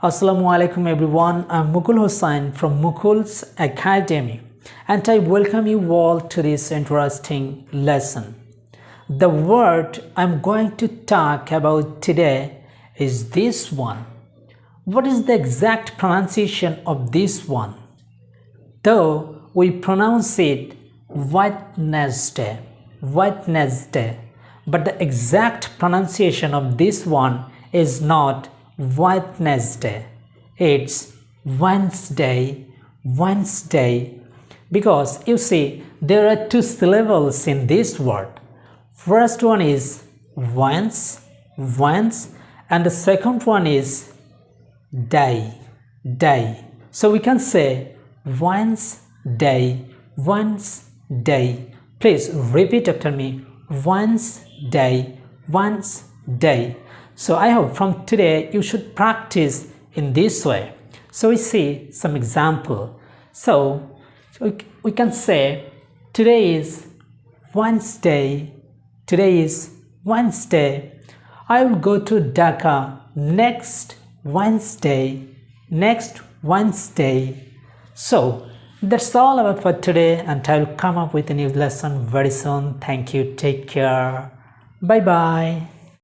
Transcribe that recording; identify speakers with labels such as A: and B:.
A: Assalamu alaikum everyone, I'm Mukul Hussain from Mukul's Academy and I welcome you all to this interesting lesson. The word I'm going to talk about today is this one. What is the exact pronunciation of this one? Though we pronounce it Wednesday, but the exact pronunciation of this one is not Wednesday, it's Wednesday, because you see there are two syllables in this word. First one is once, and the second one is day. So we can say Wednesday. Please repeat after me. Wednesday. So I hope from today you should practice in this way. So we see some example. So we can say today is Wednesday. I will go to Dhaka next Wednesday. So that's all about for today, and I will come up with a new lesson very soon. Thank you. Take care. Bye bye.